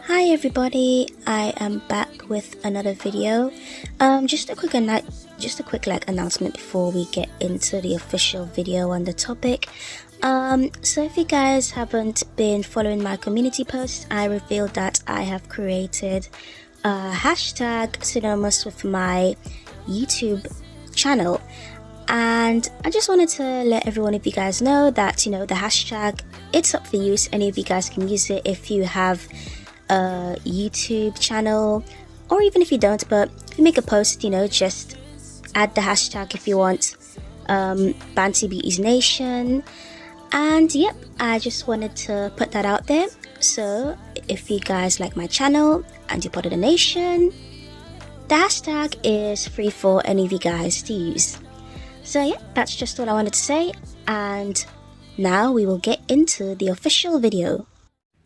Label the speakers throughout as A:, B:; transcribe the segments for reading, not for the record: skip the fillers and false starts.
A: Hi everybody, I am back with another video. Just a quick announcement before we get into the official video on the topic. So if you guys haven't been following my community posts, I revealed that I have created a hashtag synonymous with my YouTube channel. And I just wanted to let every one of you guys know that, the hashtag, it's up for use. Any of you guys can use it if you have a YouTube channel, or even if you don't, but if you make a post, just add the hashtag if you want. Bantu Beauties Nation. And yep, I just wanted to put that out there. So if you guys like my channel and you're part of the nation, the hashtag is free for any of you guys to use. So yeah, that's just what I wanted to say, and now we will get into the official video.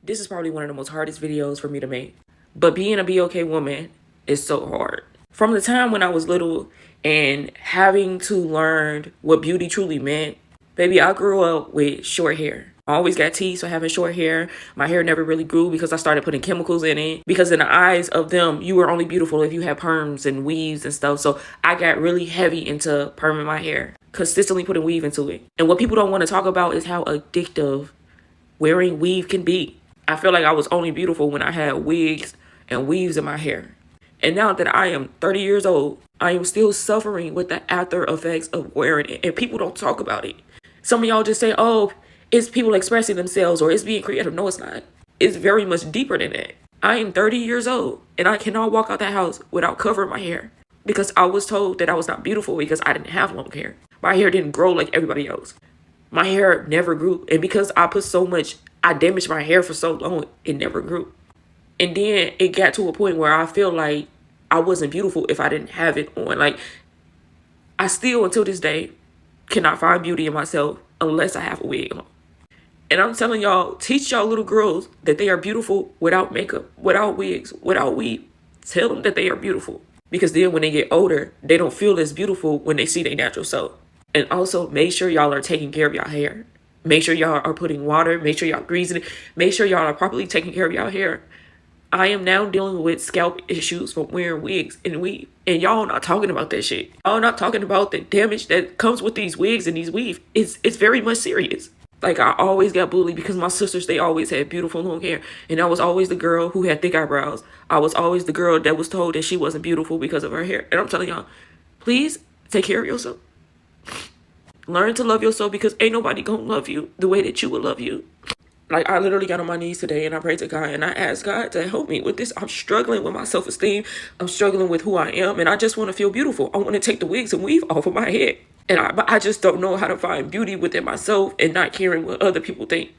B: This is probably one of the most hardest videos for me to make. But being a BOK woman is so hard. From the time when I was little and having to learn what beauty truly meant, baby, I grew up with short hair. I always got teased for having short hair. My hair never really grew because I started putting chemicals in it. Because in the eyes of them, you were only beautiful if you had perms and weaves and stuff. So I got really heavy into perming my hair, consistently putting weave into it. And what people don't want to talk about is how addictive wearing weave can be. I feel like I was only beautiful when I had wigs and weaves in my hair. And now that I am 30 years old, I am still suffering with the after effects of wearing it. And people don't talk about it. Some of y'all just say, oh, it's people expressing themselves or it's being creative. No, it's not. It's very much deeper than that. I am 30 years old and I cannot walk out that house without covering my hair because I was told that I was not beautiful because I didn't have long hair. My hair didn't grow like everybody else. My hair never grew. And because I damaged my hair for so long, it never grew. And then it got to a point where I feel like I wasn't beautiful if I didn't have it on. Like, I still, until this day, cannot find beauty in myself unless I have a wig on. And I'm telling y'all, teach y'all little girls that they are beautiful without makeup, without wigs, without weave. Tell them that they are beautiful. Because then when they get older, they don't feel as beautiful when they see their natural self. And also, make sure y'all are taking care of y'all hair. Make sure y'all are putting water. Make sure y'all greasing it. Make sure y'all are properly taking care of y'all hair. I am now dealing with scalp issues from wearing wigs and weave. And y'all not talking about that shit. Y'all not talking about the damage that comes with these wigs and these weave. It's very much serious. Like, I always got bullied because my sisters, they always had beautiful long hair. And I was always the girl who had thick eyebrows. I was always the girl that was told that she wasn't beautiful because of her hair. And I'm telling y'all, please take care of yourself. Learn to love yourself because ain't nobody gonna love you the way that you would love you. Like, I literally got on my knees today and I prayed to God and I asked God to help me with this. I'm struggling with my self-esteem. I'm struggling with who I am and I just want to feel beautiful. I want to take the wigs and weave off of my head. And I just don't know how to find beauty within myself and not caring what other people think.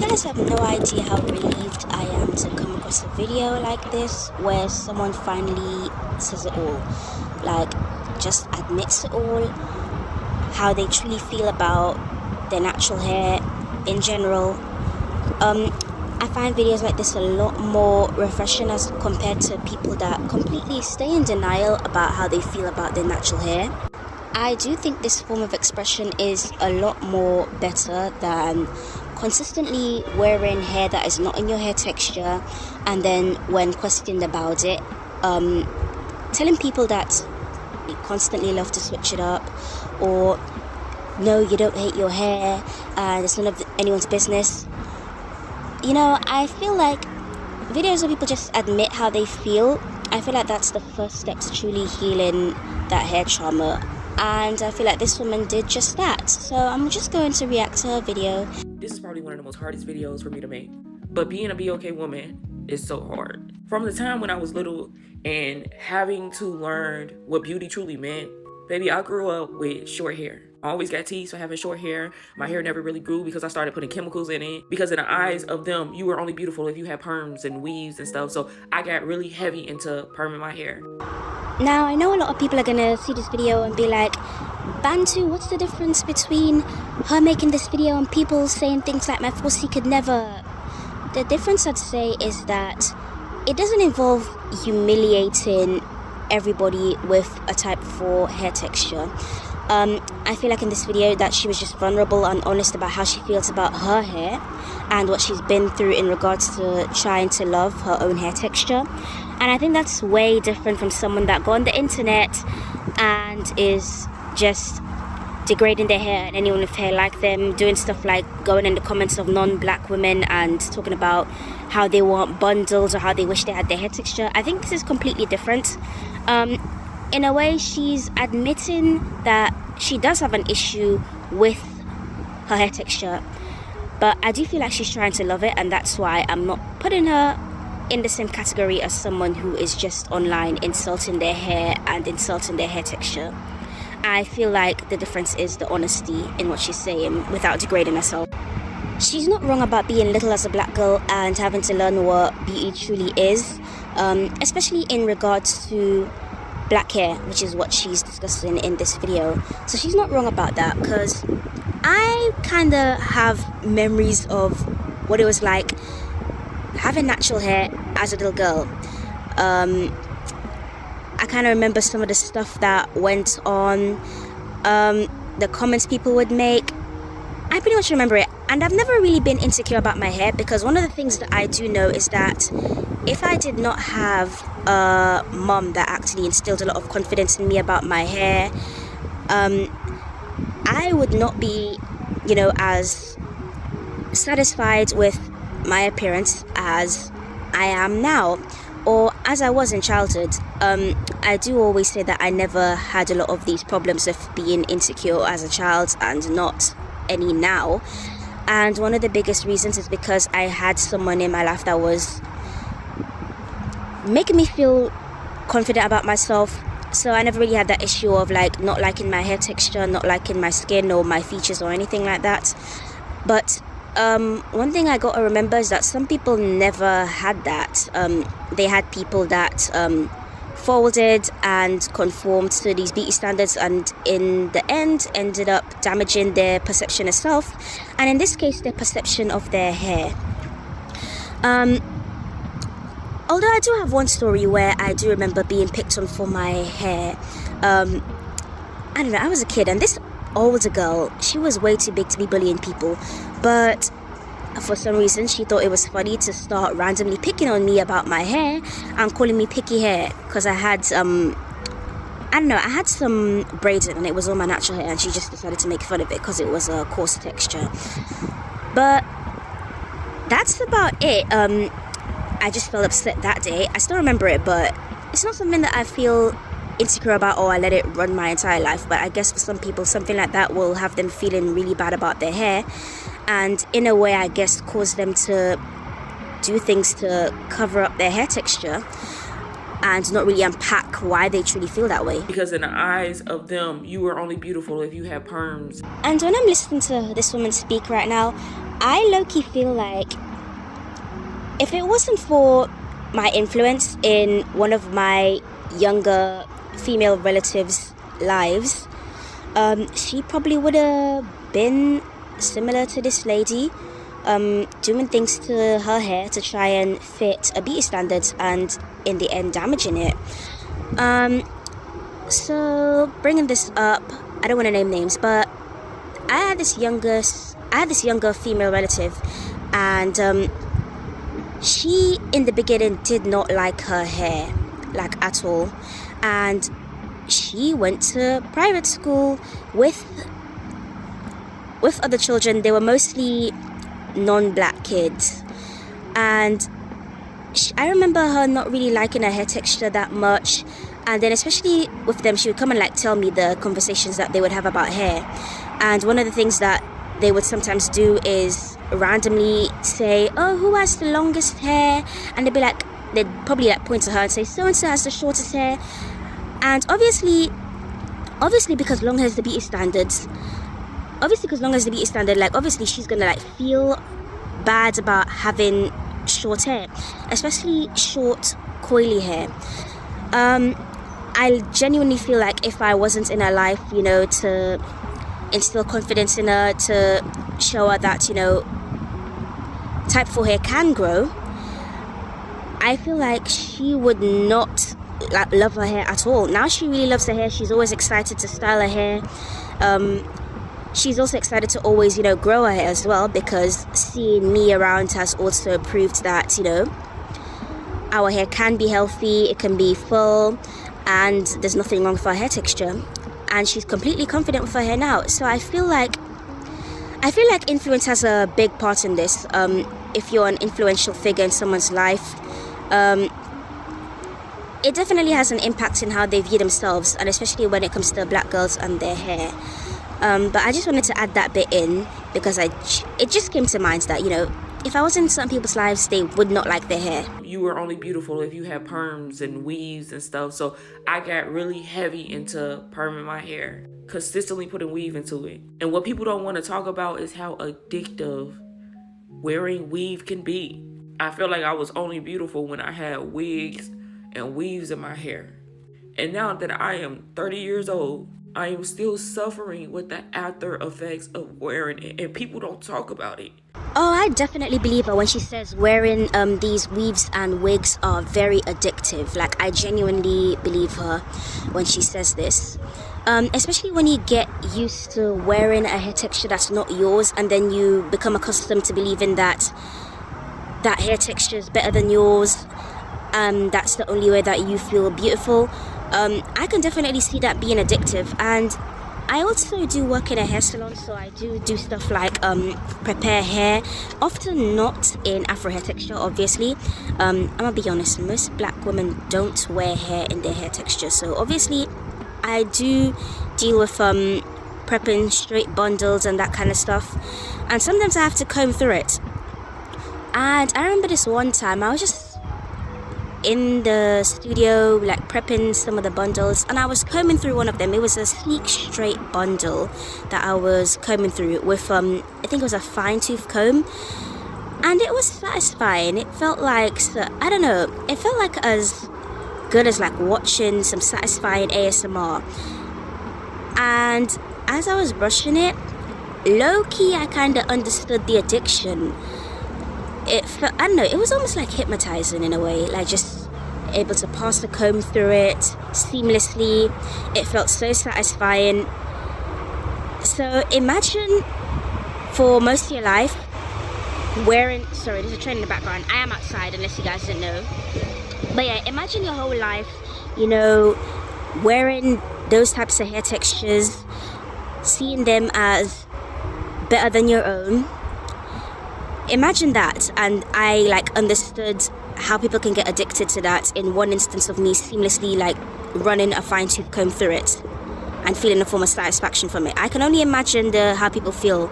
A: I have no idea how relieved I am to come across a video like this where someone finally says it all, like just admits it all, how they truly feel about their natural hair in general. I find videos like this a lot more refreshing as compared to people that completely stay in denial about how they feel about their natural hair. I do think this form of expression is a lot more better than consistently wearing hair that is not in your hair texture, and then when questioned about it, telling people that you constantly love to switch it up, or no, you don't hate your hair and it's none of anyone's business. I feel like videos where people just admit how they feel, I feel like that's the first step to truly healing that hair trauma. And I feel like this woman did just that. So I'm just going to react to her video.
B: This is probably one of the most hardest videos for me to make. But being a BOK woman is so hard. From the time when I was little and having to learn what beauty truly meant, Baby, I grew up with short hair. I always got teased for having short hair. My hair never really grew because I started putting chemicals in it. Because in the eyes of them, you were only beautiful if you had perms and weaves and stuff. So I got really heavy into perming my hair.
A: Now, I know a lot of people are gonna see this video and be like, Bantu, what's the difference between her making this video and people saying things like my 4C could never? The difference, I'd say, is that it doesn't involve humiliating everybody with a type 4 hair texture. I feel like in this video that she was just vulnerable and honest about how she feels about her hair and what she's been through in regards to trying to love her own hair texture. And I think that's way different from someone that go on the internet and is just degrading their hair and anyone with hair like them, doing stuff like going in the comments of non-black women and talking about how they want bundles or how they wish they had their hair texture. I think this is completely different. In a way, she's admitting that she does have an issue with her hair texture, but I do feel like she's trying to love it, and that's why I'm not putting her in the same category as someone who is just online insulting their hair and insulting their hair texture. I feel like the difference is the honesty in what she's saying without degrading herself. She's not wrong about being little as a black girl and having to learn what beauty truly is, especially in regards to black hair, which is what she's discussing in this video. So she's not wrong about that, because I kind of have memories of what it was like having natural hair as a little girl. I kind of remember some of the stuff that went on, the comments people would make. I pretty much remember it, and I've never really been insecure about my hair, because one of the things that I do know is that if I did not have a mom that actually instilled a lot of confidence in me about my hair, I would not be, as satisfied with my appearance as I am now, or as I was in childhood. I do always say that I never had a lot of these problems of being insecure as a child, and not any now. And one of the biggest reasons is because I had someone in my life that was making me feel confident about myself. So I never really had that issue of like not liking my hair texture, not liking my skin or my features or anything like that. But one thing I gotta remember is that some people never had that. They had people that folded and conformed to these beauty standards, and in the end ended up damaging their perception of self, and in this case their perception of their hair. Although I do have one story where I do remember being picked on for my hair. I don't know, I was a kid, and this older girl, she was way too big to be bullying people, but for some reason she thought it was funny to start randomly picking on me about my hair and calling me picky hair, because I had I had some braids in and it was all my natural hair, and she just decided to make fun of it because it was a coarse texture. But that's about it. I just felt upset that day. I still remember it, but it's not something that I feel insecure about or I let it run my entire life. But I guess for some people, something like that will have them feeling really bad about their hair, and in a way I guess cause them to do things to cover up their hair texture and not really unpack why they truly feel that way.
B: Because in the eyes of them, you were only beautiful if you had perms.
A: And when I'm listening to this woman speak right now, I low-key feel like if it wasn't for my influence in one of my younger female relatives' lives, she probably would have been similar to this lady, doing things to her hair to try and fit a beauty standard, and in the end damaging it. So bringing this up, I don't want to name names, but I had this younger female relative, and she in the beginning did not like her hair, like at all, and she went to private school with other children. They were mostly non-black kids, and I remember her not really liking her hair texture that much. And then especially with them, she would come and like tell me the conversations that they would have about hair. And one of the things that they would sometimes do is randomly say, oh, who has the longest hair? And they'd probably like point to her and say, so and so has the shortest hair. And obviously obviously because long hair is the beauty standards, like obviously she's gonna like feel bad about having short hair, especially short coily hair. I genuinely feel like if I wasn't in her life, you know, to instill confidence in her, to show her that, you know, type 4 hair can grow, I feel like she would not like love her hair at all. Now she really loves her hair. She's always excited to style her hair. She's also excited to always, you know, grow her hair as well, because seeing me around has also proved that, you know, our hair can be healthy, it can be full, and there's nothing wrong with our hair texture. And she's completely confident with her hair now. So I feel like influence has a big part in this. If you're an influential figure in someone's life, it definitely has an impact in how they view themselves, and especially when it comes to black girls and their hair. But I just wanted to add that bit in because it just came to mind that, you know, if I was in some people's lives, they would not like their hair.
B: You were only beautiful if you had perms and weaves and stuff. So I got really heavy into perming my hair, consistently putting weave into it. And what people don't want to talk about is how addictive wearing weave can be. I feel like I was only beautiful when I had wigs and weaves in my hair. And now that I am 30 years old, I am still suffering with the after effects of wearing it, and people don't talk about it.
A: Oh, I definitely believe her when she says wearing these weaves and wigs are very addictive. Like, I genuinely believe her when she says this. Especially when you get used to wearing a hair texture that's not yours, and then you become accustomed to believing that that hair texture is better than yours, and that's the only way that you feel beautiful. I can definitely see that being addictive. And I also do work in a hair salon, so I do stuff like prepare hair, often not in afro hair texture, obviously. I'm gonna be honest, most black women don't wear hair in their hair texture, so obviously I do deal with prepping straight bundles and that kind of stuff, and sometimes I have to comb through it. And I remember this one time I was just in the studio like prepping some of the bundles, and I was combing through one of them. It was a sleek straight bundle that I was combing through with I think it was a fine tooth comb, and it was satisfying. It felt like, I don't know, it felt like as good as like watching some satisfying ASMR. And as I was brushing it, low-key I kind of understood the addiction. It felt, I don't know, it was almost like hypnotizing in a way, like just able to pass the comb through it seamlessly. It felt so satisfying. So imagine for most of your life wearing, sorry, there's a train in the background. I am outside, unless you guys didn't know. But yeah, imagine your whole life, you know, wearing those types of hair textures, seeing them as better than your own. Imagine that. And I like understood how people can get addicted to that in one instance of me seamlessly like running a fine tooth comb through it and feeling a form of satisfaction from it. I can only imagine how people feel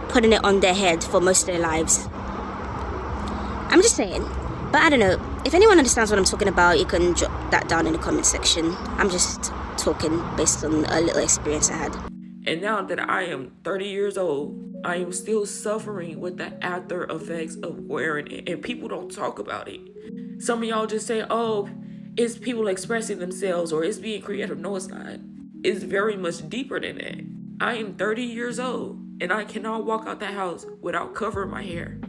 A: putting it on their head for most of their lives. I'm just saying. But I don't know, if anyone understands what I'm talking about, you can drop that down in the comment section. I'm just talking based on a little experience I had.
B: And now that I am 30 years old, I am still suffering with the after effects of wearing it, and people don't talk about it. Some of y'all just say, oh, it's people expressing themselves or it's being creative. No, it's not. It's very much deeper than that. I am 30 years old and I cannot walk out the house without covering my hair.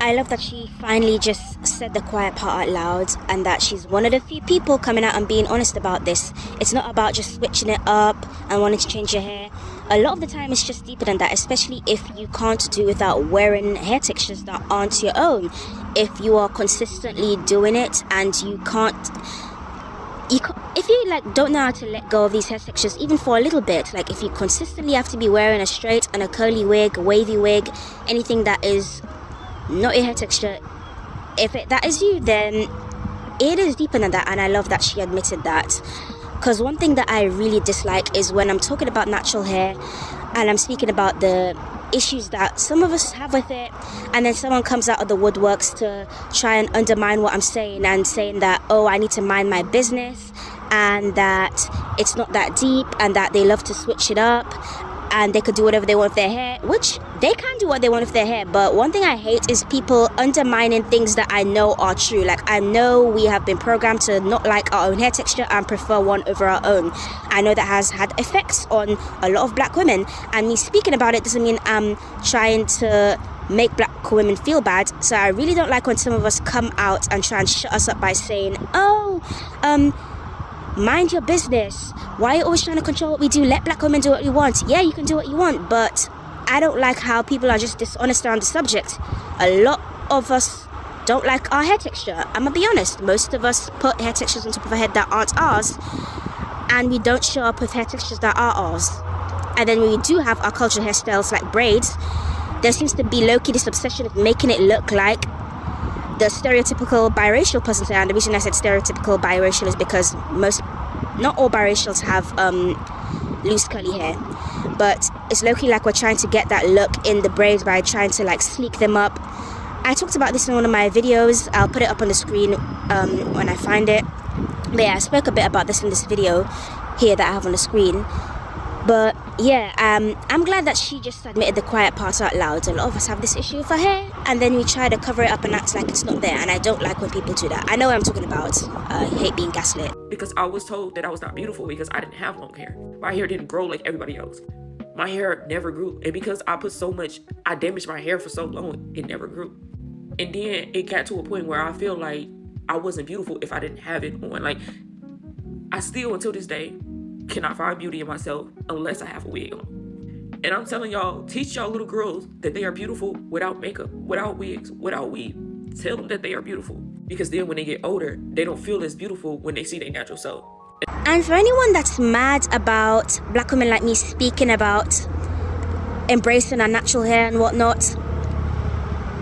A: I love that she finally just said the quiet part out loud, and that she's one of the few people coming out and being honest about this. It's not about just switching it up and wanting to change your hair. A lot of the time it's just deeper than that, especially if you can't do without wearing hair textures that aren't your own. If you are consistently doing it and you can't, if you like don't know how to let go of these hair textures even for a little bit, like if you consistently have to be wearing a straight and a curly wig, a wavy wig, anything that is not your hair texture, if that is you, then it is deeper than that. And I love that she admitted that, because one thing that I really dislike is when I'm talking about natural hair and I'm speaking about the issues that some of us have with it, and then someone comes out of the woodworks to try and undermine what I'm saying and saying that, oh, I need to mind my business and that it's not that deep, and that they love to switch it up, and they could do whatever they want with their hair, which they can do what they want with their hair. But one thing I hate is people undermining things that I know are true. Like, I know we have been programmed to not like our own hair texture and prefer one over our own. I know that has had effects on a lot of black women, and me speaking about it doesn't mean I'm trying to make black women feel bad. So I really don't like when some of us come out and try and shut us up by saying, mind your business. Why are you always trying to control what we do? Let black women do what you want. Yeah, you can do what you want, but I don't like how people are just dishonest around the subject. A lot of us don't like our hair texture. I'm gonna be honest. Most of us put hair textures on top of our head that aren't ours, and we don't show up with hair textures that are ours. And then when we do have our cultural hairstyles like braids, there seems to be low-key this obsession of making it look like the stereotypical biracial person. And the reason I said stereotypical biracial is because not all biracials have loose curly hair, but it's low-key like we're trying to get that look in the braids by trying to like sleek them up. I talked about this in one of my videos. I'll put it up on the screen when I find it. But yeah, I spoke a bit about this in this video here that I have on the screen. But yeah, I'm glad that she just admitted the quiet parts out loud. A lot of us have this issue with her hair, and then we try to cover it up and act like it's not there. And I don't like when people do that. I know what I'm talking about. I hate being gaslit.
B: Because I was told that I was not beautiful because I didn't have long hair. My hair didn't grow like everybody else. My hair never grew. And because I damaged my hair for so long, it never grew. And then it got to a point where I feel like I wasn't beautiful if I didn't have it on. Like, I still, until this day, cannot find beauty in myself unless I have a wig on. And I'm telling y'all, teach y'all little girls that they are beautiful without makeup, without wigs, without weave. Tell them that they are beautiful, because then when they get older, they don't feel as beautiful when they see their natural self.
A: And for anyone that's mad about black women like me speaking about embracing our natural hair and whatnot,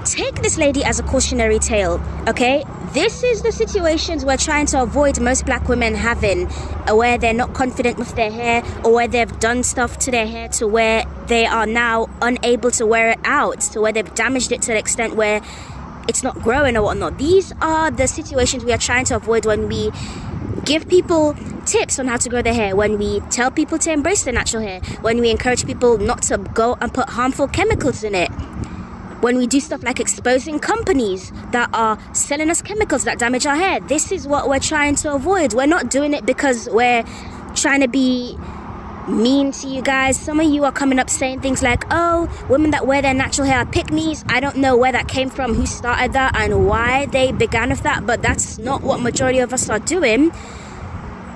A: take this lady as a cautionary tale, okay? This is the situations we're trying to avoid most black women having, where they're not confident with their hair, or where they've done stuff to their hair to where they are now unable to wear it out, to where they've damaged it to the extent where it's not growing or whatnot. These are the situations we are trying to avoid when we give people tips on how to grow their hair, when we tell people to embrace their natural hair, when we encourage people not to go and put harmful chemicals in it, when we do stuff like exposing companies that are selling us chemicals that damage our hair. This is what we're trying to avoid. We're not doing it because we're trying to be mean to you guys. Some of you are coming up saying things like, oh, women that wear their natural hair are pick-me's. I don't know where that came from, who started that, and why they began with that, but that's not what majority of us are doing.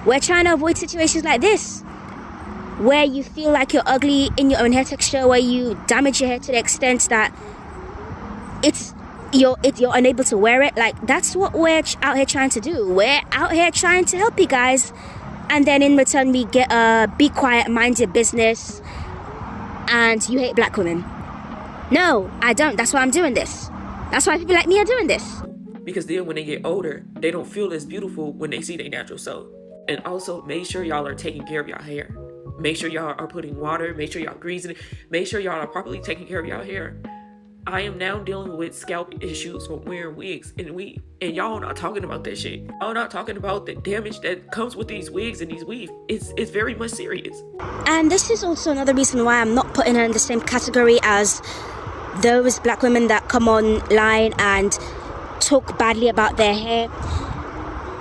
A: We're trying to avoid situations like this, where you feel like you're ugly in your own hair texture, where you damage your hair to the extent that you're unable to wear it. Like, that's what we're out here trying to do. We're out here trying to help you guys, and then in return we get be quiet, mind your business, and you hate black women. No, I don't. That's why I'm doing this. That's why people like me are doing this.
B: Because then when they get older, they don't feel as beautiful when they see their natural self. And also, make sure y'all are taking care of y'all hair. Make sure y'all are putting water. Make sure y'all greasing it. Make sure y'all are properly taking care of y'all hair. I am now dealing with scalp issues from wearing wigs and weave, and y'all not talking about that shit. Y'all not talking about the damage that comes with these wigs and these weave. It's very much serious.
A: And this is also another reason why I'm not putting her in the same category as those black women that come online and talk badly about their hair.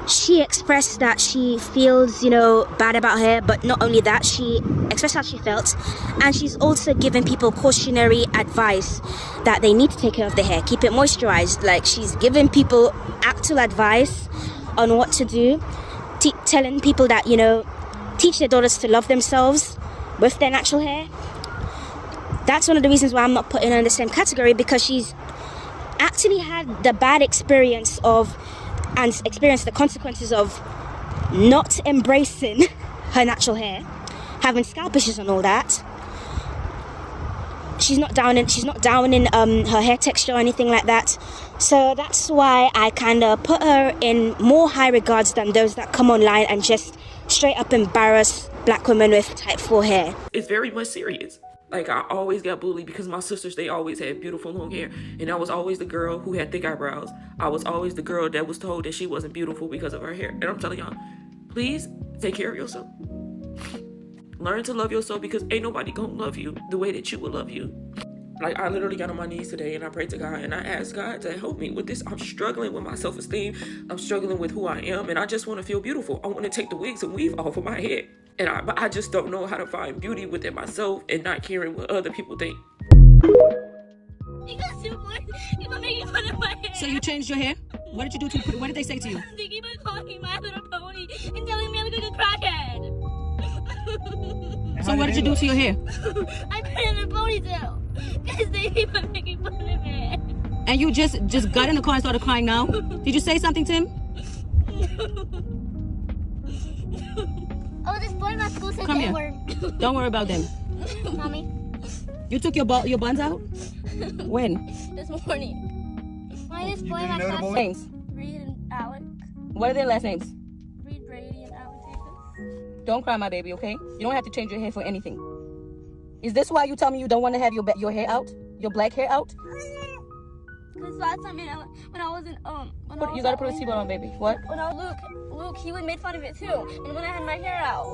A: She expressed that she feels, bad about her, but not only that, she expressed how she felt, and she's also giving people cautionary advice that they need to take care of their hair, keep it moisturized. Like, she's giving people actual advice on what to do, telling people that, teach their daughters to love themselves with their natural hair. That's one of the reasons why I'm not putting her in the same category, because she's actually had the bad experience and experienced the consequences of not embracing her natural hair, having scalp issues and all that. She's not downing her hair texture or anything like that. So that's why I kind of put her in more high regards than those that come online and just straight up embarrass black women with type 4 hair.
B: It's very much serious. Like, I always got bullied because my sisters, they always had beautiful long hair. And I was always the girl who had thick eyebrows. I was always the girl that was told that she wasn't beautiful because of her hair. And I'm telling y'all, Please take care of yourself. Learn to love yourself, because ain't nobody gonna love you the way that you will love you. Like, I literally got on my knees today and I prayed to God and I asked God to help me with this. I'm struggling with my self-esteem. I'm struggling with who I am, and I just want to feel beautiful. I want to take the wigs and weave off of my head. But I just don't know how to find beauty within myself and not caring what other people think.
C: People making fun of my hair.
D: So you changed your hair? What did you do to? What did they say to you?
C: They keep on calling me My Little Pony and telling me I look like a crackhead.
D: So what did you do to your hair?
C: I put it in a ponytail because they keep on making fun of it.
D: And you just got in the car and started crying now? Did you say something to him?
C: Oh, this boy in my school said
D: Come
C: the
D: here.
C: word.
D: Don't worry about them.
C: Mommy,
D: You took your buns out? When?
C: this morning. Why this boy in my class said
D: Names.
C: Reed and Alec.
D: What are their last names?
C: Reed Brady and Alec Davis.
D: Don't cry, my baby, okay? You don't have to change your hair for anything. Is this why you tell me you don't want to have your hair out? Your black hair out?
C: Because last time when I was in
D: You gotta put a seatbelt on, baby. What?
C: When I was Luke, he would make fun of it too. And when I had my hair out.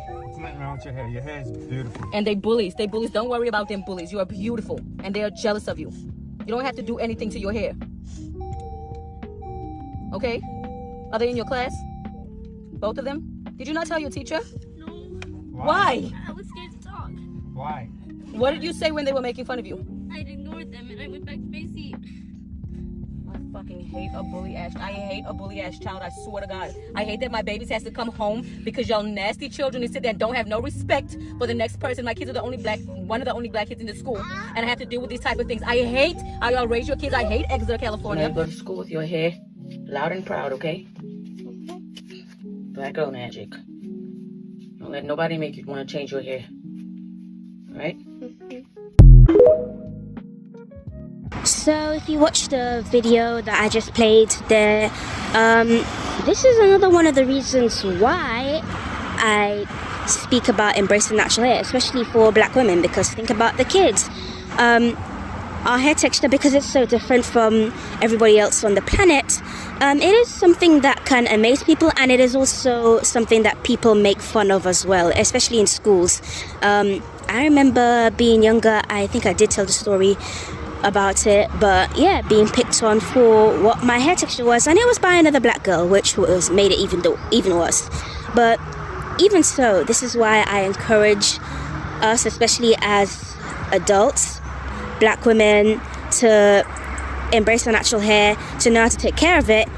E: There's nothing wrong with your hair. Your hair is beautiful.
D: And they bullies. Don't worry about them bullies. You are beautiful. And they are jealous of you. You don't have to do anything to your hair. Okay? Are they in your class? Both of them? Did you not tell your teacher?
C: No,
D: Why?
C: I was scared to talk.
E: Why?
D: What did you say when they were making fun of you?
C: I ignored them and I went back to my seat.
D: I fucking hate a bully ass. I hate a bully ass child. I swear to God. I hate that my babies has to come home because y'all nasty children sit there and don't have no respect for the next person. My kids are one of the only black kids in the school, and I have to deal with these type of things. I hate how y'all raise your kids. I hate Exeter, California. Go to school with your hair loud and proud, okay? Black girl magic. Don't let nobody make you want to change your hair. All right?
A: So if you watched the video that I just played there, this is another one of the reasons why I speak about embracing natural hair, especially for black women, because think about the kids. Our hair texture, because it's so different from everybody else on the planet, it is something that can amaze people, and it is also something that people make fun of as well, especially in schools. I remember being younger, I think I did tell the story about it, but yeah, being picked on for what my hair texture was, and it was by another black girl, which made it even worse. But even so, this is why I encourage us, especially as adults, black women, to embrace our natural hair, to know how to take care of it,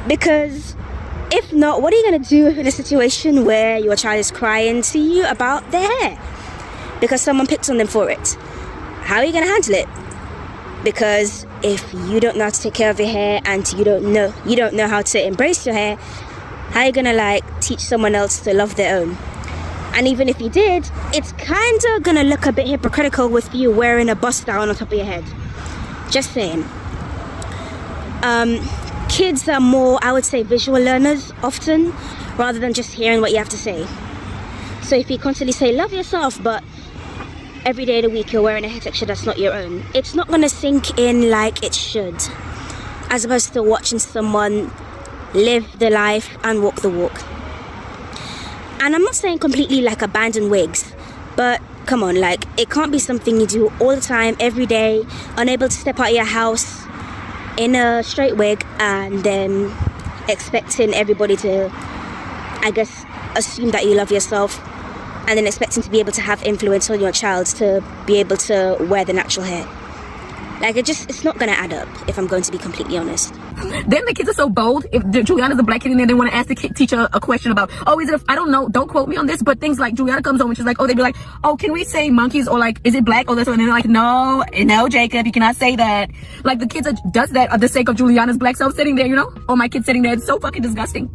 A: because if not, what are you going to do in a situation where your child is crying to you about their hair because someone picked on them for it? How are you going to handle it? Because if you don't know how to take care of your hair, and you don't know how to embrace your hair, how are you gonna teach someone else to love their own? And even if you did, it's kind of gonna look a bit hypocritical with you wearing a bust down on top of your head. Just saying. Kids are more, I would say, visual learners often, rather than just hearing what you have to say. So if you constantly say love yourself, but every day of the week you're wearing a hair texture that's not your own, it's not going to sink in like it should, as opposed to watching someone live the life and walk the walk. And I'm not saying completely abandon wigs, but come on, it can't be something you do all the time, every day, unable to step out of your house in a straight wig, and then expecting everybody to, I guess, assume that you love yourself, and then expecting to be able to have influence on your child to be able to wear the natural hair. It's not gonna add up, if I'm going to be completely honest.
D: Then the kids are so bold. If Juliana's a black kid in there, they want to ask the teacher a question about, I don't know, don't quote me on this, but things like Juliana comes home and she's like, they'd be like, can we say monkeys, or is it black, or this one? And they're like, no, Jacob, you cannot say that. The kids does that for the sake of Juliana's black self sitting there, or my kid sitting there. It's so fucking disgusting.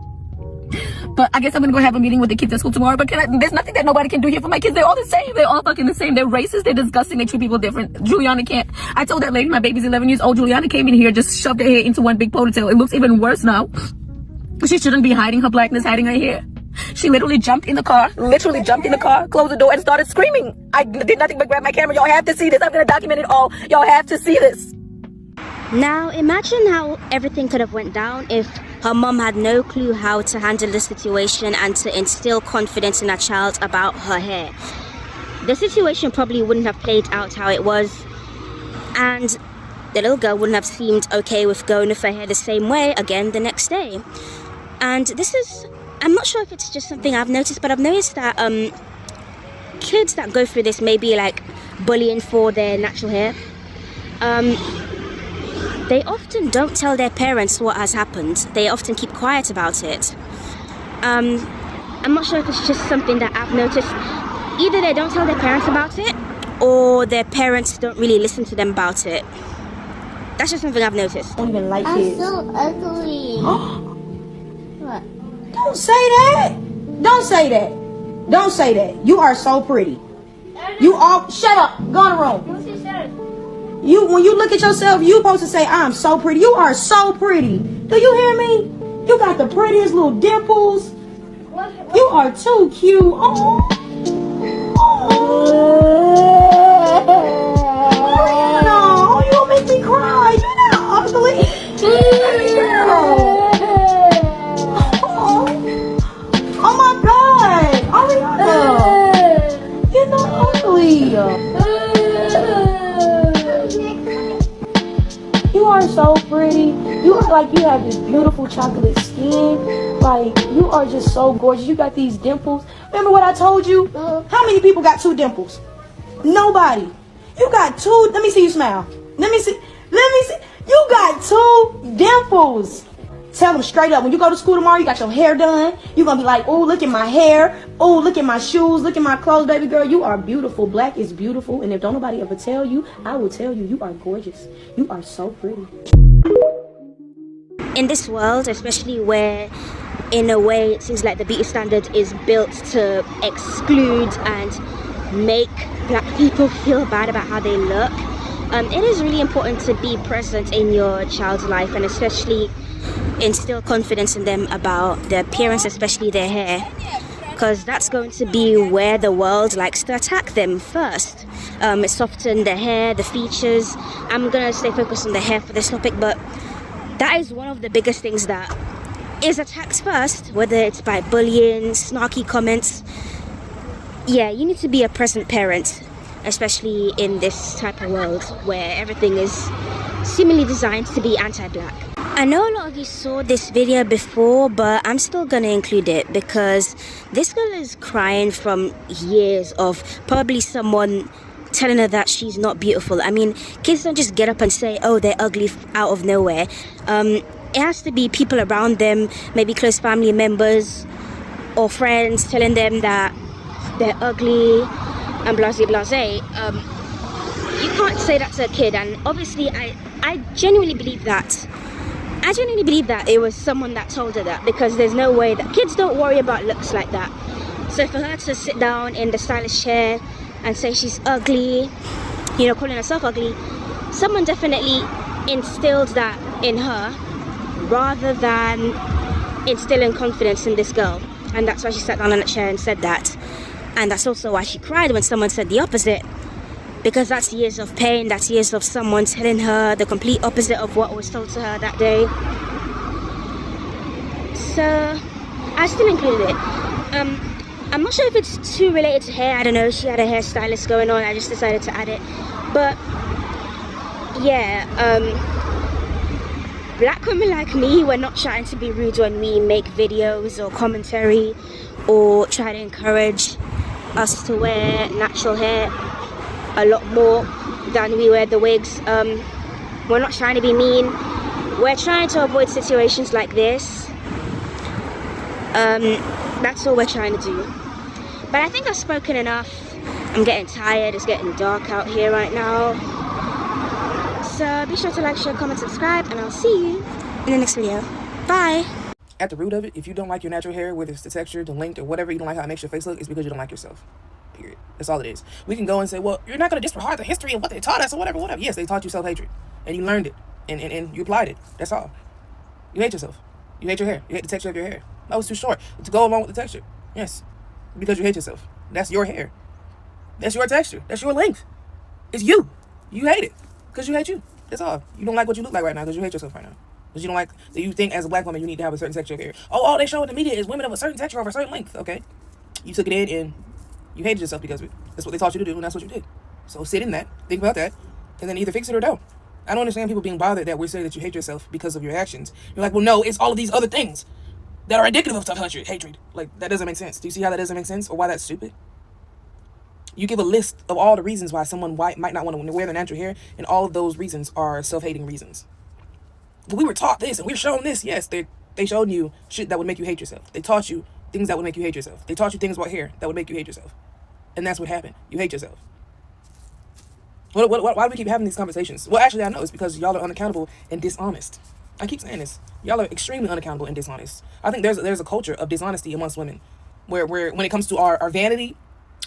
D: But I guess I'm gonna go have a meeting with the kids at school tomorrow. But there's nothing that nobody can do here for my kids. They're all the same. They're all fucking the same. They're racist. They're disgusting. They treat people different. Juliana can't. I told that lady, my baby's 11 years old. Juliana came in here, just shoved her hair into one big ponytail. It looks even worse now. She shouldn't be hiding her blackness, hiding her hair. She literally jumped in the car, closed the door, and started screaming. I did nothing but grab my camera. Y'all have to see this. I'm gonna document it all. Y'all have to see this.
A: Now imagine how everything could have went down if her mom had no clue how to handle the situation and to instill confidence in her child about her hair. The situation probably wouldn't have played out how it was, and the little girl wouldn't have seemed okay with going with her hair the same way again the next day. And this is, I'm not sure if it's just something I've noticed, but I've noticed that kids that go through this, maybe like bullying for their natural hair, they often don't tell their parents what has happened. They often keep quiet about it. I'm not sure if it's just something that I've noticed. Either they don't tell their parents about it, or their parents don't really listen to them about it. That's just something I've noticed.
F: I don't even like
C: I'm
F: kids.
C: so ugly. What?
F: Don't say that. Don't say that. Don't say that. You are so pretty. You all shut up. Go in the room.
C: What she said?
F: You, when you look at yourself, you supposed to say, I'm so pretty. You are so pretty. Do you hear me? You got the prettiest little dimples. You are too cute. Oh. No, you gonna make me cry. You're not ugly. Oh my God. Ariana. You're not ugly. You are so pretty. You look like you have this beautiful chocolate skin. Like, you are just so gorgeous. You got these dimples. Remember what I told you? How many people got 2 dimples? Nobody. You got 2. Let me see you smile. Let me see. You got 2 dimples. Tell them straight up. When you go to school tomorrow, you got your hair done. You're going to be like, oh, look at my hair. Oh, look at my shoes. Look at my clothes, baby girl. You are beautiful. Black is beautiful. And if don't nobody ever tell you, I will tell you, you are gorgeous. You are so pretty.
A: In this world, especially where in a way it seems like the beauty standard is built to exclude and make black people feel bad about how they look, it is really important to be present in your child's life and especially instill confidence in them about their appearance, especially their hair, because that's going to be where the world likes to attack them first. It's often the hair, the features. I'm gonna stay focused on the hair for this topic, but that is one of the biggest things that is attacked first, whether it's by bullying, snarky comments. Yeah, you need to be a present parent, especially in this type of world where everything is seemingly designed to be anti-black. I know a lot of you saw this video before, but I'm still gonna include it because this girl is crying from years of probably someone telling her that she's not beautiful. I mean, kids don't just get up and say, oh, they're ugly out of nowhere. It has to be people around them, maybe close family members or friends telling them that they're ugly and blase blase. You can't say that to a kid, and obviously I genuinely believe that. I genuinely believe that it was someone that told her that, because there's no way that kids don't worry about looks like that. So for her to sit down in the stylish chair and say she's ugly, you know, calling herself ugly, someone definitely instilled that in her rather than instilling confidence in this girl. And that's why she sat down on a chair and said that. And that's also why she cried when someone said the opposite, because that's years of pain, that's years of someone telling her the complete opposite of what was told to her that day. So I still included it. I'm not sure if it's too related to hair. I don't know, she had a hairstylist going on, I just decided to add it. But yeah, black women like me, we're not trying to be rude when we make videos or commentary or try to encourage us to wear natural hair a lot more than we wear the wigs. We're not trying to be mean. We're trying to avoid situations like this. That's all we're trying to do. But I think I've spoken enough. I'm getting tired. It's getting dark out here right now. So be sure to like, share, comment, subscribe, and I'll see you in the next video. Bye.
B: At the root of it, if you don't like your natural hair, whether it's the texture, the length, or whatever, you don't like how it makes your face look, it's because you don't like yourself. Period. That's all it is. We can go and say, well, you're not going to disregard the history of what they taught us or whatever. Yes, they taught you self-hatred. And you learned it. And you applied it. That's all. You hate yourself. You hate your hair. You hate the texture of your hair. That was too short to go along with the texture. Yes. Because you hate yourself. That's your hair. That's your texture. That's your length. It's you. You hate it. Because you hate you. That's all. You don't like what you look like right now because you hate yourself right now.
G: Because you don't like, that you think as a black woman you need to have a certain texture of hair. Oh, all they show in the media is women of a certain texture of a certain length. Okay. You took it in and you hated yourself because of it. That's what they taught you to do, and that's what you did. So sit in that, think about that, and then either fix it or don't. I don't understand people being bothered that we're saying that you hate yourself because of your actions. You're like, well, no, it's all of these other things that are indicative of self-hatred. Like, that doesn't make sense. Do you see how that doesn't make sense, or why that's stupid? You give a list of all the reasons why someone white might not want to wear their natural hair, and all of those reasons are self-hating reasons. But we were taught this, and we're shown this. Yes, they showed you shit that would make you hate yourself. They taught you things that would make you hate yourself. They taught you things about hair that would make you hate yourself. And that's what happened. You hate yourself. Why do we keep having these conversations? Well, actually, I know it's because y'all are unaccountable and dishonest. I keep saying this. Y'all are extremely unaccountable and dishonest. I think there's a culture of dishonesty amongst women, where when it comes to our vanity,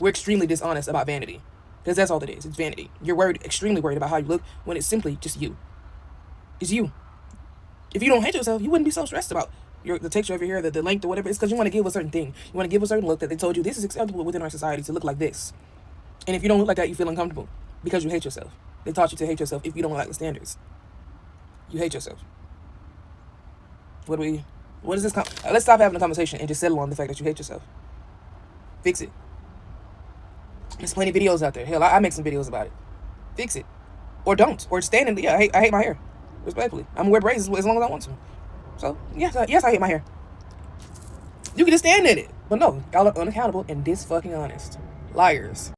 G: we're extremely dishonest about vanity, because that's all it is. It's vanity. You're extremely worried about how you look when it's simply just you. It's you. If you don't hate yourself, you wouldn't be so stressed about the texture of your hair, the length or whatever. It's because you want to give a certain thing. You want to give a certain look that they told you this is acceptable within our society to look like this. And if you don't look like that, you feel uncomfortable because you hate yourself. They taught you to hate yourself if you don't like the standards. You hate yourself. What is this? Let's stop having a conversation and just settle on the fact that you hate yourself. Fix it. There's plenty of videos out there. Hell, I make some videos about it. Fix it. Or don't. Or stand in the, I hate my hair. Respectfully. I'm gonna wear braids as long as I want to. So, yes, I hate my hair. You can just stand in it. But no, y'all are unaccountable and dis-fucking-honest. Liars.